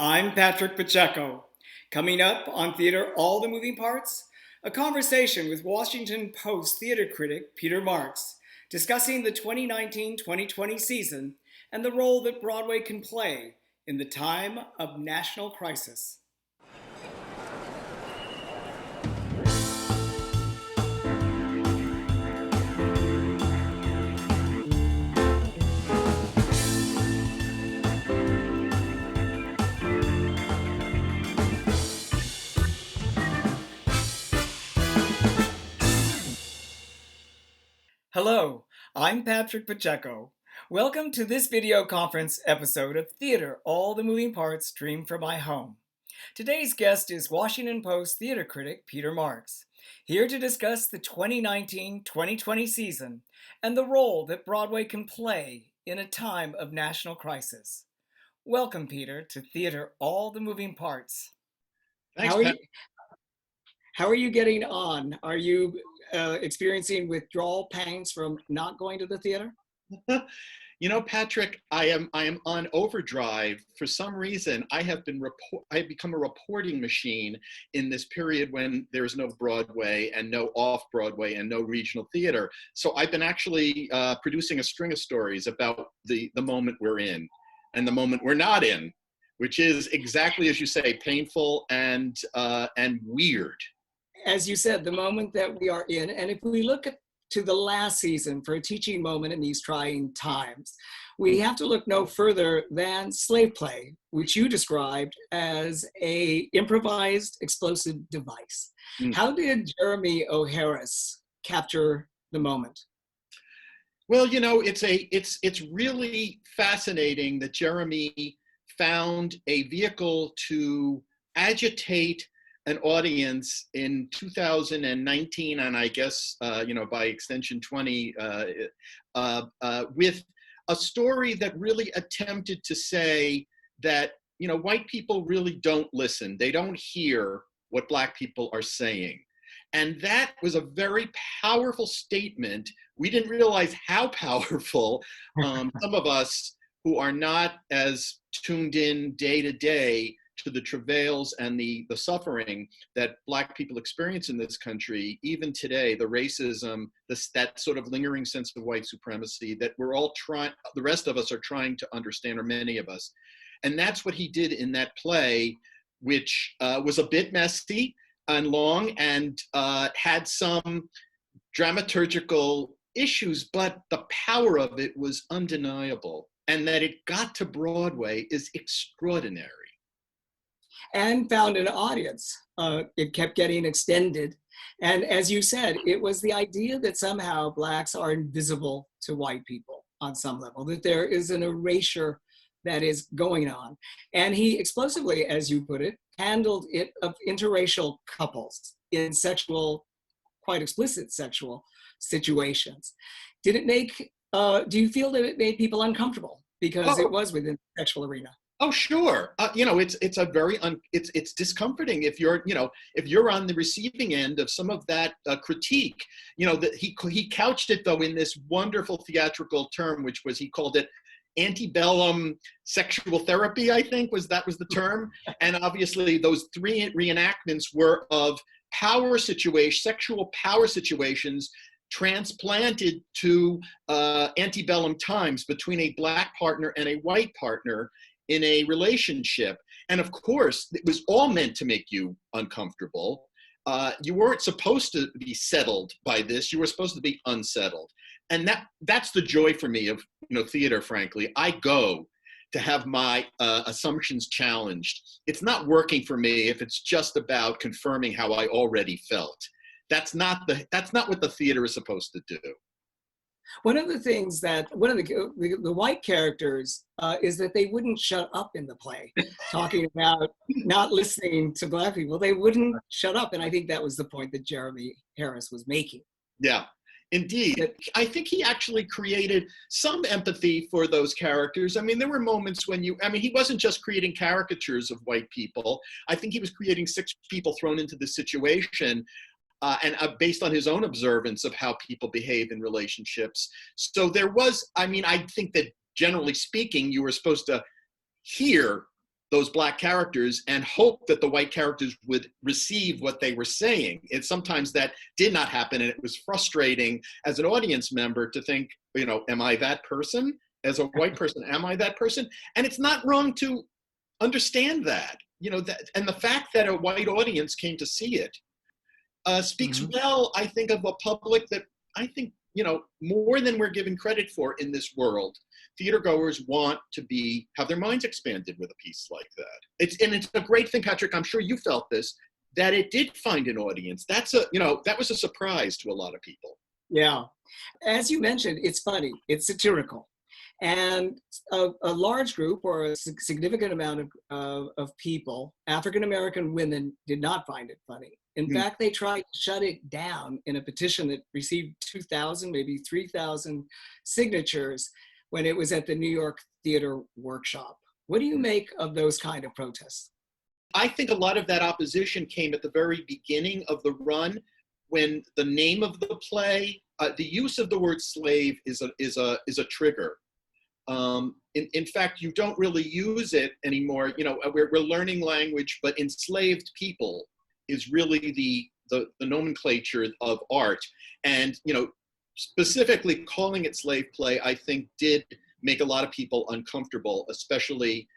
I'm Patrick Pacheco. Coming up on Theater All the Moving Parts, a conversation with Washington Post theater critic Peter Marks, discussing the 2019-2020 season and the role that Broadway can play in the time of national crisis. Hello, I'm Patrick Pacheco. Welcome to this video conference episode of Theater All the Moving Parts streamed from my home. Today's guest is Washington Post theater critic Peter Marks, here to discuss the 2019-2020 season and the role that Broadway can play in a time of national crisis. Welcome, Peter, to Theater All the Moving Parts. Thanks, How are you getting on? Are you experiencing withdrawal pangs from not going to the theater? You know, Patrick, I am on overdrive. For some reason, I have become a reporting machine in this period when there's no Broadway and no off-Broadway and no regional theater. So I've been actually producing a string of stories about the moment we're in and the moment we're not in, which is exactly as you say, painful and weird. As you said, the moment that we are in, and if we look to the last season for a teaching moment in these trying times, we have to look no further than slave play, which you described as a improvised explosive device. How did Jeremy O. Harris capture the moment? Well, you know, it's really fascinating that Jeremy found a vehicle to agitate an audience in 2019 and I guess by extension 20 with a story that really attempted to say that white people really don't listen. They don't hear what Black people are saying. And that was a very powerful statement. We didn't realize how powerful some of us who are not as tuned in day to day to the travails and the suffering that Black people experience in this country, even today, the racism, that sort of lingering sense of white supremacy that we're all trying, the rest of us are trying to understand, or many of us. And that's what he did in that play, which was a bit messy and long and had some dramaturgical issues, but the power of it was undeniable. And that it got to Broadway is extraordinary. And found an audience. It kept getting extended. And as you said, it was the idea that somehow Blacks are invisible to white people on some level, that there is an erasure that is going on. And he explosively, as you put it, handled it of interracial couples in quite explicit sexual situations. Did it make, do you feel that it made people uncomfortable because it was within the sexual arena? Oh, sure. It's a very it's discomforting if you're on the receiving end of some of that critique. That he couched it though in this wonderful theatrical term, which was, he called it antebellum sexual therapy, I think was the term. And obviously those three reenactments were of sexual power situations transplanted to antebellum times between a Black partner and a white partner in a relationship. And of course, it was all meant to make you uncomfortable. You weren't supposed to be settled by this. You were supposed to be unsettled. And that's the joy for me of theater, frankly. I go to have my assumptions challenged. It's not working for me if it's just about confirming how I already felt. That's not what the theater is supposed to do. One of the things that the white characters is that they wouldn't shut up in the play, talking about not listening to Black people. They wouldn't shut up, and I think that was the point that Jeremy Harris was making. Yeah, indeed. I think he actually created some empathy for those characters. I mean, there were moments when he wasn't just creating caricatures of white people. I think he was creating 6 people thrown into the situation. And based on his own observance of how people behave in relationships. So there was, I think that generally speaking, you were supposed to hear those black characters and hope that the white characters would receive what they were saying. And sometimes that did not happen, and it was frustrating as an audience member to think, am I that person? As a white person, am I that person? And it's not wrong to understand that, and the fact that a white audience came to see it speaks well, I think, of a public that I think, more than we're given credit for in this world. Theater goers want to have their minds expanded with a piece like that. It's a great thing, Patrick. I'm sure you felt this, that it did find an audience. That was a surprise to a lot of people. Yeah. As you mentioned, it's funny, it's satirical. And a large group or a significant amount of people, African-American women, did not find it funny. In fact, they tried to shut it down in a petition that received 2,000, maybe 3,000 signatures when it was at the New York Theater Workshop. What do you make of those kind of protests? I think a lot of that opposition came at the very beginning of the run, when the name of the play, the use of the word slave is a trigger. In fact, you don't really use it anymore. We're learning language, but enslaved people is really the nomenclature of art. And, specifically calling it slave play, I think did make a lot of people uncomfortable, especially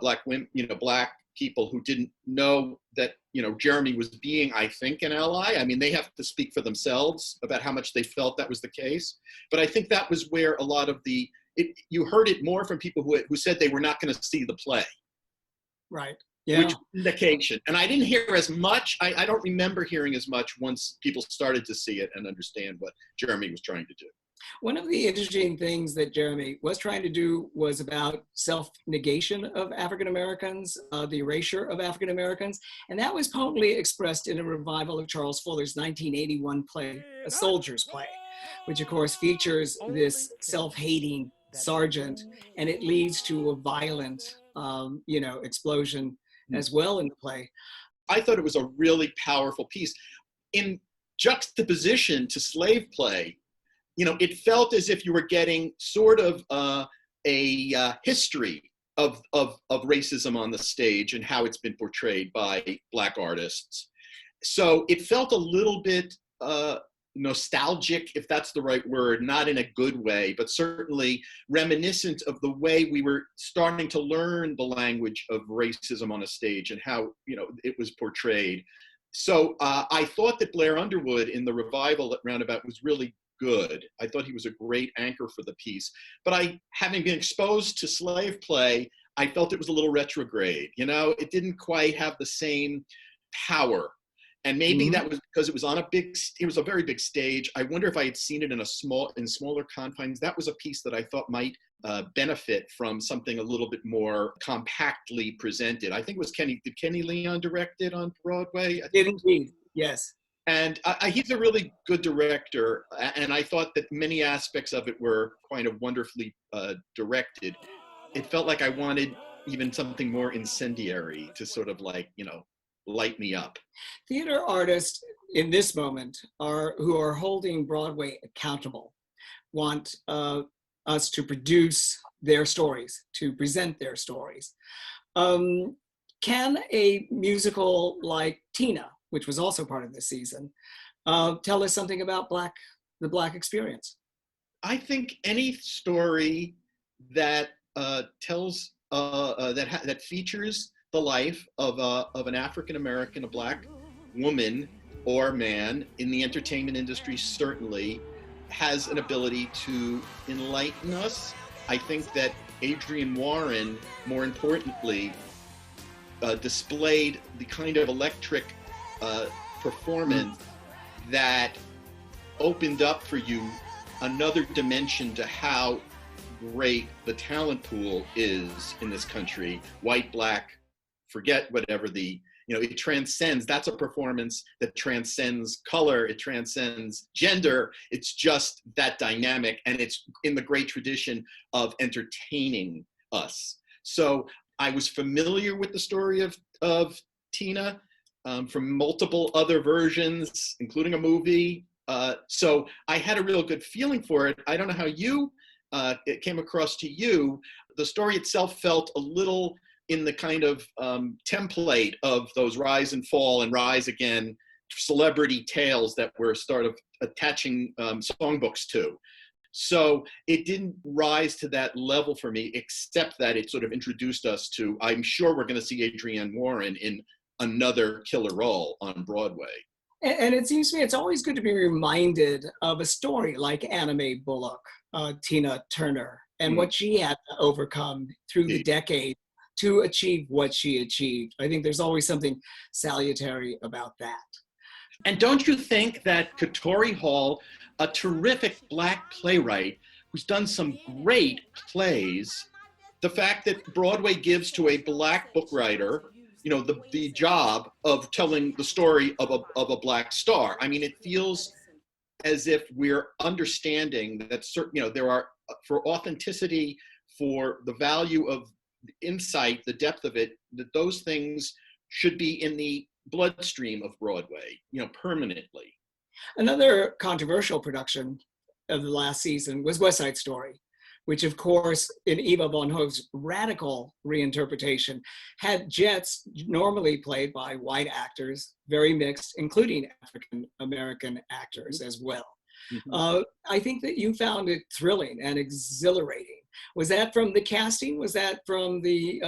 black women, black people who didn't know that, Jeremy was being, I think, an ally. I mean, they have to speak for themselves about how much they felt that was the case. But I think that was where a lot of you heard it more from people who said they were not going to see the play. Right. Yeah. Which indication. And I didn't hear as much. I don't remember hearing as much once people started to see it and understand what Jeremy was trying to do. One of the interesting things that Jeremy was trying to do was about self-negation of African Americans, the erasure of African Americans. And that was potently expressed in a revival of Charles Fuller's 1981 play, A Soldier's Play, which of course features this self-hating sergeant, and it leads to a violent, explosion as well in the play. I thought it was a really powerful piece. In juxtaposition to slave play, it felt as if you were getting sort of a history of racism on the stage and how it's been portrayed by Black artists. So it felt a little bit nostalgic, if that's the right word, not in a good way, but certainly reminiscent of the way we were starting to learn the language of racism on a stage and how, it was portrayed. So I thought that Blair Underwood in the revival at Roundabout was really good. I thought he was a great anchor for the piece. But having been exposed to slave play, I felt it was a little retrograde. It didn't quite have the same power. And maybe that was because it was on it was a very big stage. I wonder if I had seen it in smaller confines. That was a piece that I thought might benefit from something a little bit more compactly presented. I think it was did Kenny Leon direct it on Broadway? Indeed, yes. And he's a really good director. And I thought that many aspects of it were kind of wonderfully directed. It felt like I wanted even something more incendiary to sort of light me up. Theater artists in this moment who are holding Broadway accountable want us to produce their stories, to present their stories. Can a musical like Tina, which was also part of this season, tell us something about the Black experience? I think any story that tells that features the life of an African American, a Black woman or man in the entertainment industry certainly has an ability to enlighten us. I think that Adrienne Warren, more importantly, displayed the kind of electric performance that opened up for you another dimension to how great the talent pool is in this country. White, Black, forget whatever it transcends. That's a performance that transcends color, it transcends gender. It's just that dynamic, and it's in the great tradition of entertaining us. So I was familiar with the story of Tina from multiple other versions, including a movie. So I had a real good feeling for it. I don't know how it came across to you. The story itself felt a little in the kind of template of those rise and fall and rise again celebrity tales that we're sort of attaching songbooks to. So it didn't rise to that level for me, except that it sort of introduced us to, I'm sure we're going to see Adrienne Warren in another killer role on Broadway. And it seems to me it's always good to be reminded of a story like Anna Mae Bullock, Tina Turner, and what she had to overcome through the decade to achieve what she achieved. I think there's always something salutary about that. And don't you think that Katori Hall, a terrific Black playwright who's done some great plays, the fact that Broadway gives to a Black book writer, you know, the job of telling the story of a Black star. I mean, it feels as if we're understanding that certain, you know, there are, for authenticity, for the value of insight, the depth of it, that those things should be in the bloodstream of Broadway, you know, permanently. Another controversial production of the last season was West Side Story, which of course, in Eva von Hove's radical reinterpretation, had Jets normally played by white actors, very mixed, including African-American actors as well. I think that you found it thrilling and exhilarating. Was that from the casting? Was that from the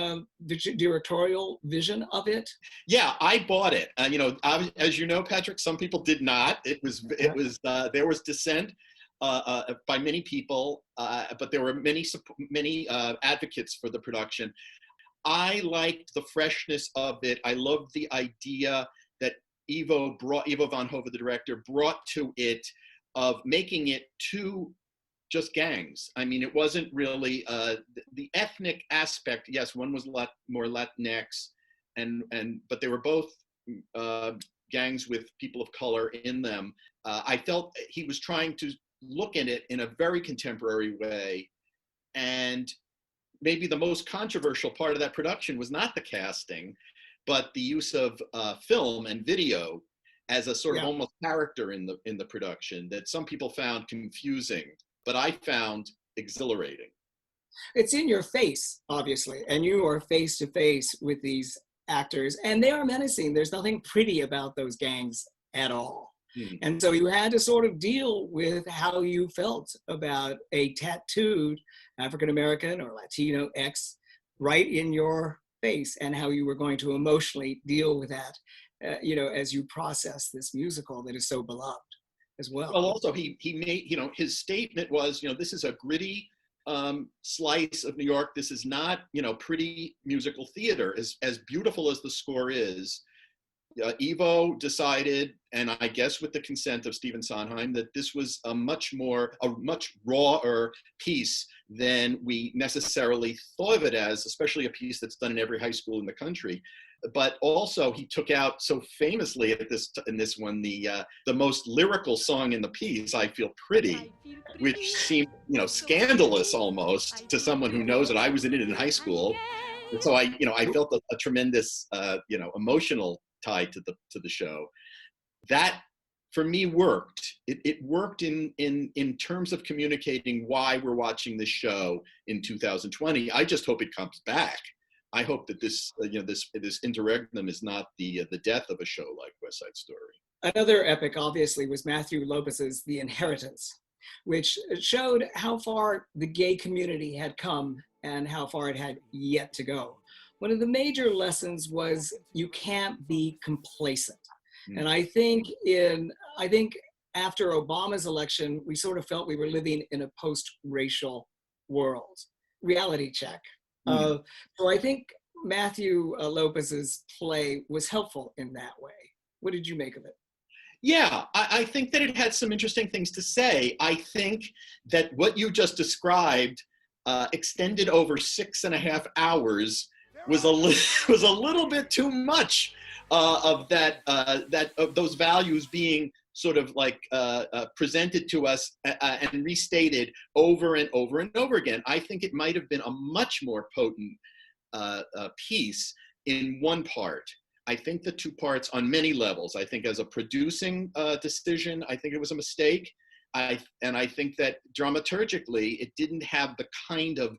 directorial vision of it? Yeah, I bought it. You know, as you know, Patrick, some people did not. It was there was dissent by many people, but there were many advocates for the production. I liked the freshness of it. I loved the idea that Ivo von Hove, the director, brought to it of making it two just gangs. I mean, it wasn't really the ethnic aspect. Yes, one was a lot more Latinx, but they were both gangs with people of color in them. I felt he was trying to look at it in a very contemporary way, and maybe the most controversial part of that production was not the casting, but the use of film and video as a sort of almost character in the production that some people found confusing, but I found exhilarating. It's in your face, obviously, and you are face to face with these actors, and they are menacing. There's nothing pretty about those gangs at all. And so you had to sort of deal with how you felt about a tattooed African-American or Latino ex right in your face, and how you were going to emotionally deal with that, you know, as you process this musical that is so beloved as well. Well, also he made, you know, his statement was, you know, this is a gritty slice of New York. This is not, you know, pretty musical theater. As beautiful as the score is, Ivo decided, and I guess with the consent of Stephen Sondheim, that this was a much rawer piece than we necessarily thought of it as, especially a piece that's done in every high school in the country. But also he took out so famously in this one the most lyrical song in the piece, "I Feel Pretty," which seemed, you know, scandalous almost to someone who knows that I was in it in high school. And so I felt a tremendous you know, emotional tie to the show. That for me worked. It worked in terms of communicating why we're watching this show in 2020. I just hope it comes back. I hope that this you know, this interregnum is not the death of a show like West Side Story. Another epic, obviously, was Matthew Lopez's The Inheritance, which showed how far the gay community had come and how far it had yet to go. One of the major lessons was you can't be complacent. And I think after Obama's election, we sort of felt we were living in a post-racial world. Reality check. So I think Matthew Lopez's play was helpful in that way. What did you make of it? Yeah, I think that it had some interesting things to say. I think that what you just described, extended over 6.5 hours, was a little bit too much of of those values being sort of like presented to us and restated over and over and over again. I think it might have been a much more potent piece in one part. I think the two parts on many levels. I think as a producing decision, I think it was a mistake. And I think that dramaturgically, it didn't have the kind of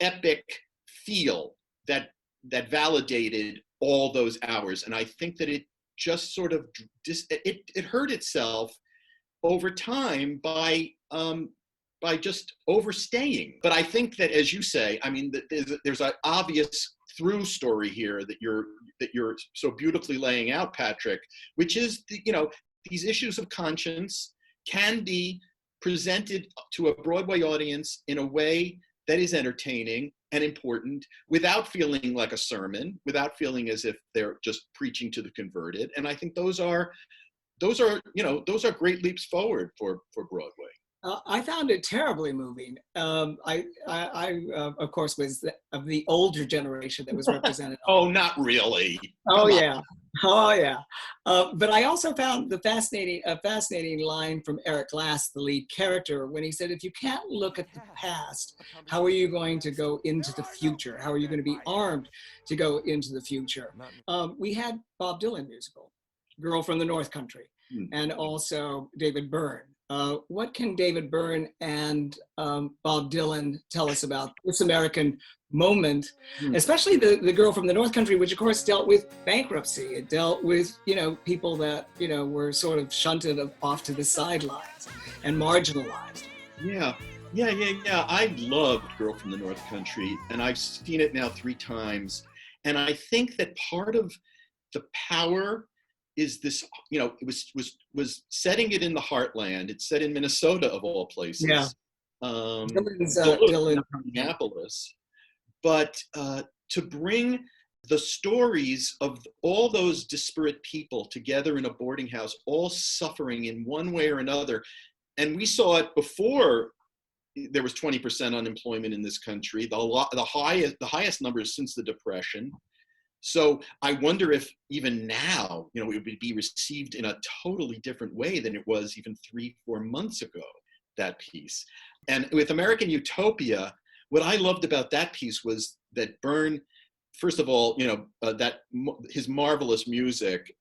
epic feel that that validated all those hours. And I think that it just sort of it hurt itself over time by just overstaying. But I think that, as you say, I mean, there's an obvious through story here that you're so beautifully laying out, Patrick, which is these issues of conscience can be presented to a Broadway audience in a way that is entertaining and important without feeling like a sermon, without feeling as if they're just preaching to the converted. And I think those are great leaps forward for Broadway. I found it terribly moving. I of course, was of the older generation that was represented. Oh, not really. Oh yeah, oh yeah. But I also found a fascinating line from Eric Glass, the lead character, when he said, "If you can't look at the past, how are you going to go into the future? How are you going to be armed to go into the future?" We had Bob Dylan musical, "Girl from the North Country," and also David Byrne. What can David Byrne and Bob Dylan tell us about this American moment, especially the Girl from the North Country, which of course dealt with bankruptcy. It dealt with, people that, were sort of shunted off to the sidelines and marginalized. Yeah. I loved Girl from the North Country, and I've seen it now 3 times. And I think that part of the power is this, it was setting it in the heartland. It's set in Minnesota, of all places. Yeah. Dylan, Minneapolis. But to bring the stories of all those disparate people together in a boarding house, all suffering in one way or another. And we saw it before there was 20% unemployment in this country, the highest numbers since the Depression. So I wonder if even now, it would be received in a totally different way than it was even 3-4 months ago, that piece. And with American Utopia, what I loved about that piece was that Byrne, first of all, that his marvelous music,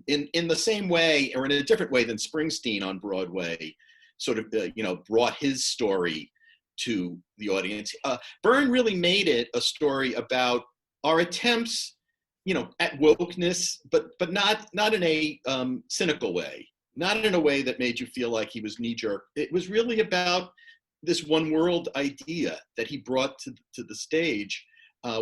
in the same way or in a different way than Springsteen on Broadway, sort of, brought his story to the audience. Byrne really made it a story about our attempts, at wokeness, but not in a cynical way, not in a way that made you feel like he was knee-jerk. It was really about this one world idea that he brought to the stage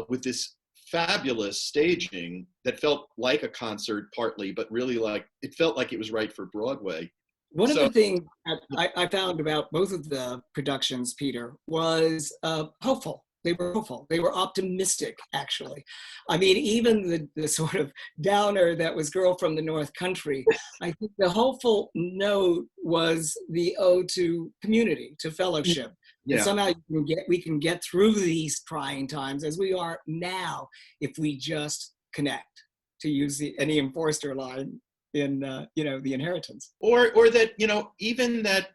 with this fabulous staging that felt like a concert partly, but really it felt like it was right for Broadway. One of the things that I found about both of the productions, Peter, was hopeful. They were hopeful. They were optimistic, actually. I mean, even the sort of downer that was Girl from the North Country, I think the hopeful note was the ode to community, to fellowship. Yeah. And somehow we can get through these trying times as we are now if we just connect, to use the Ian Forster line in The Inheritance. Or that, even that,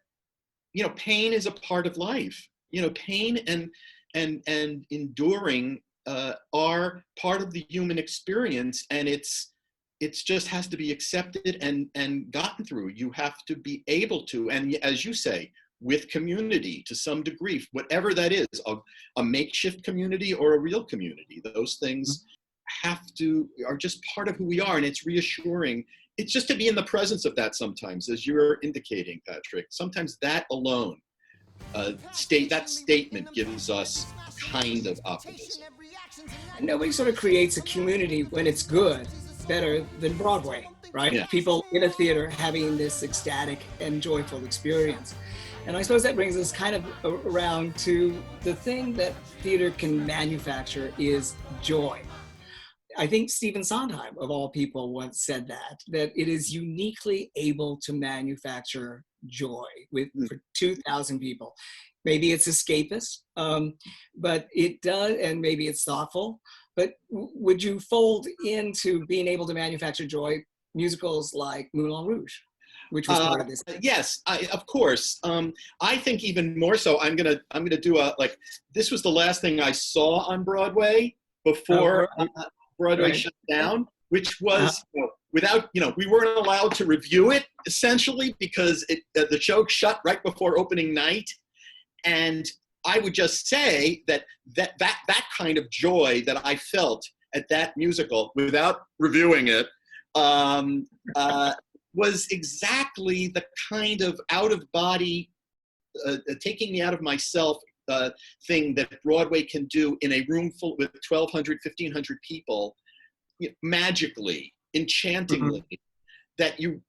pain is a part of life. Pain and enduring are part of the human experience, and it's just has to be accepted and gotten through. You have to be able to, and as you say, with community to some degree, whatever that is, a makeshift community or a real community. Those things are just part of who we are, and it's reassuring. It's just to be in the presence of that sometimes, as you're indicating, Patrick. Sometimes that alone, that statement gives us kind of optimism. Nobody sort of creates a community when it's good better than Broadway, right? Yeah. People in a theater having this ecstatic and joyful experience. And I suppose that brings us kind of around to the thing that theater can manufacture is joy. I think Stephen Sondheim, of all people, once said that it is uniquely able to manufacture joy for 2,000 people. Maybe it's escapist, but it does, and maybe it's thoughtful. But would you fold into being able to manufacture joy musicals like Moulin Rouge, which was part of this? Yes, of course. I think even more so. I'm gonna do this was the last thing I saw on Broadway before Broadway shut down, which was without, we weren't allowed to review it essentially because the show shut right before opening night. And I would just say that kind of joy that I felt at that musical, without reviewing it, was exactly the kind of out-of-body, taking me out of myself thing that Broadway can do in a room full with 1,200, 1,500 people, magically, enchantingly, that you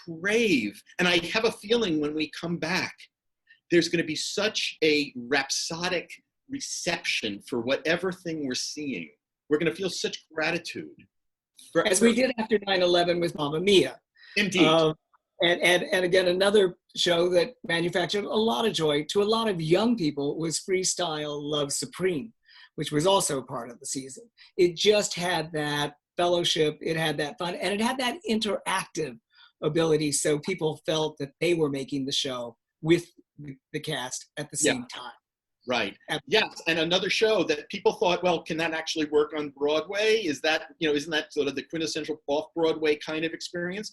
crave. And I have a feeling when we come back, there's going to be such a rhapsodic reception for whatever thing we're seeing. We're going to feel such gratitude. As we did after 9/11 with Mamma Mia. Indeed. And again, another show that manufactured a lot of joy to a lot of young people was Freestyle Love Supreme, which was also part of the season. It just had that fellowship, it had that fun, and it had that interactive ability, so people felt that they were making the show with the cast at the same time. Right. Yes. And another show that people thought, well, can that actually work on Broadway? Is that, isn't that sort of the quintessential off-Broadway kind of experience?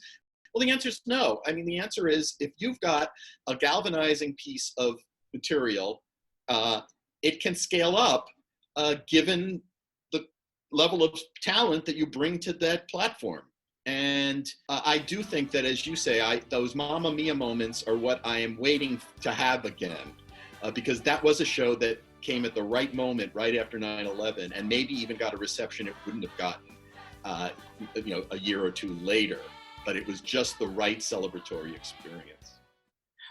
Well, the answer is no. I mean, the answer is if you've got a galvanizing piece of material, it can scale up given the level of talent that you bring to that platform. And I do think that, as you say, those Mamma Mia moments are what I am waiting to have again, because that was a show that came at the right moment, right after 9/11, and maybe even got a reception it wouldn't have gotten, a year or two later. But it was just the right celebratory experience.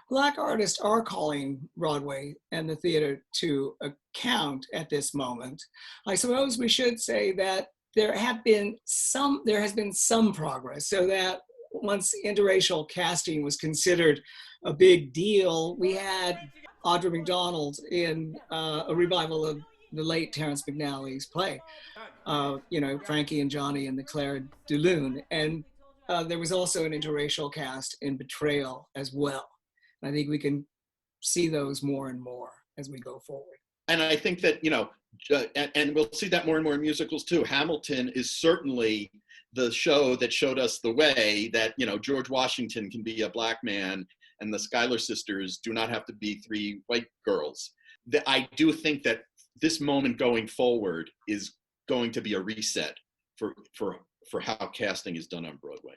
Black artists are calling Broadway and the theater to account at this moment. I suppose we should say that there has been some progress, so that once interracial casting was considered a big deal, we had Audra McDonald in a revival of the late Terrence McNally's play, Frankie and Johnny and the Claire de Lune. And there was also an interracial cast in Betrayal as well. And I think we can see those more and more as we go forward. And I think that, and we'll see that more and more in musicals too. Hamilton is certainly the show that showed us the way that, George Washington can be a Black man and the Schuyler sisters do not have to be three white girls. I do think that this moment going forward is going to be a reset for how casting is done on Broadway.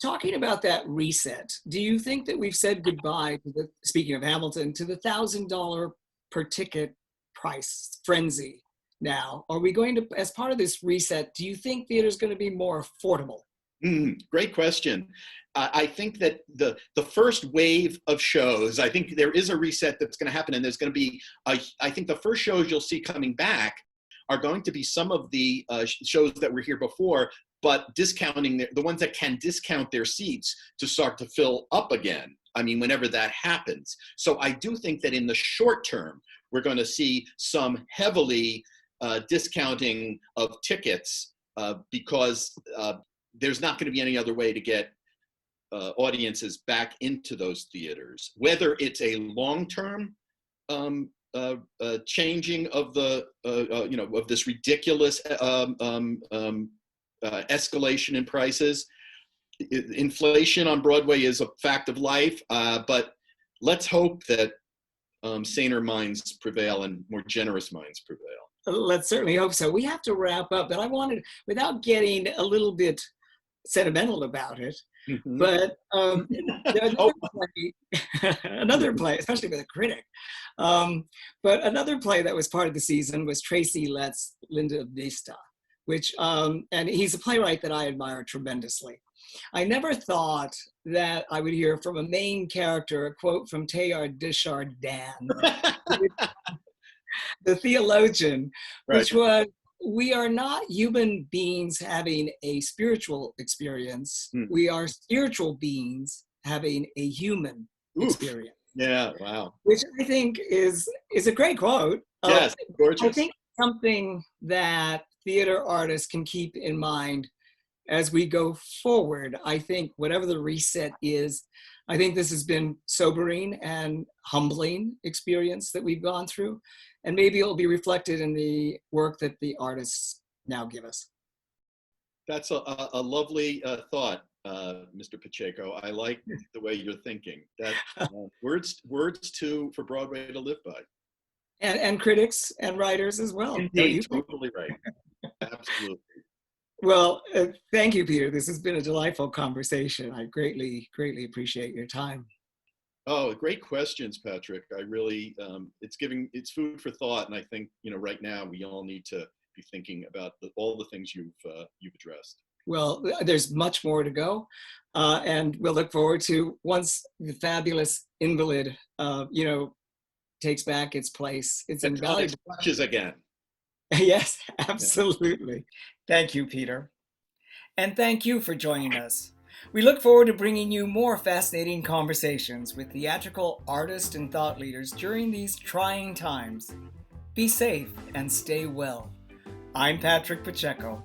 Talking about that reset, do you think that we've said goodbye to speaking of Hamilton, to the $1,000 per ticket price frenzy now? Are we going to, as part of this reset, do you think theater is going to be more affordable? Great question. I think that the first wave of shows, I think there is a reset that's going to happen, and there's going to be, I think the first shows you'll see coming back are going to be some of the shows that were here before, but discounting the ones that can discount their seats to start to fill up again. I mean, whenever that happens. So I do think that in the short term, we're going to see some heavily discounting of tickets because there's not going to be any other way to get audiences back into those theaters. Whether it's a long-term changing of the of this ridiculous escalation in prices. Inflation on Broadway is a fact of life, but let's hope that saner minds prevail and more generous minds prevail. Let's certainly hope so. We have to wrap up, but I wanted, without getting a little bit sentimental about it, but another play, especially with a critic, but another play that was part of the season was Tracy Letts' Linda Vista, which, and he's a playwright that I admire tremendously. I never thought that I would hear from a main character a quote from Teilhard de Chardin, the theologian, which was, we are not human beings having a spiritual experience. We are spiritual beings having a human experience. Yeah, wow. Which I think is a great quote. Yes, gorgeous. I think something that theater artists can keep in mind as we go forward. I think whatever the reset is, I think this has been sobering and humbling experience that we've gone through. And maybe it'll be reflected in the work that the artists now give us. That's a lovely thought, Mr. Pacheco. I like the way you're thinking. That words for Broadway to live by. And critics and writers as well, don't you Indeed, think? totally right. Absolutely. Well, thank you, Peter. This has been a delightful conversation. I greatly, greatly appreciate your time. Oh, great questions, Patrick. I really, it's food for thought, and I think right now we all need to be thinking about all the things you've addressed. Well, there's much more to go, and we'll look forward to once the fabulous invalid, takes back its place. It's It's on its invaluable. crutches again. Yes, Yeah. absolutely. Thank you, Peter. And thank you for joining us. We look forward to bringing you more fascinating conversations with theatrical artists and thought leaders during these trying times. Be safe and stay well. I'm Patrick Pacheco.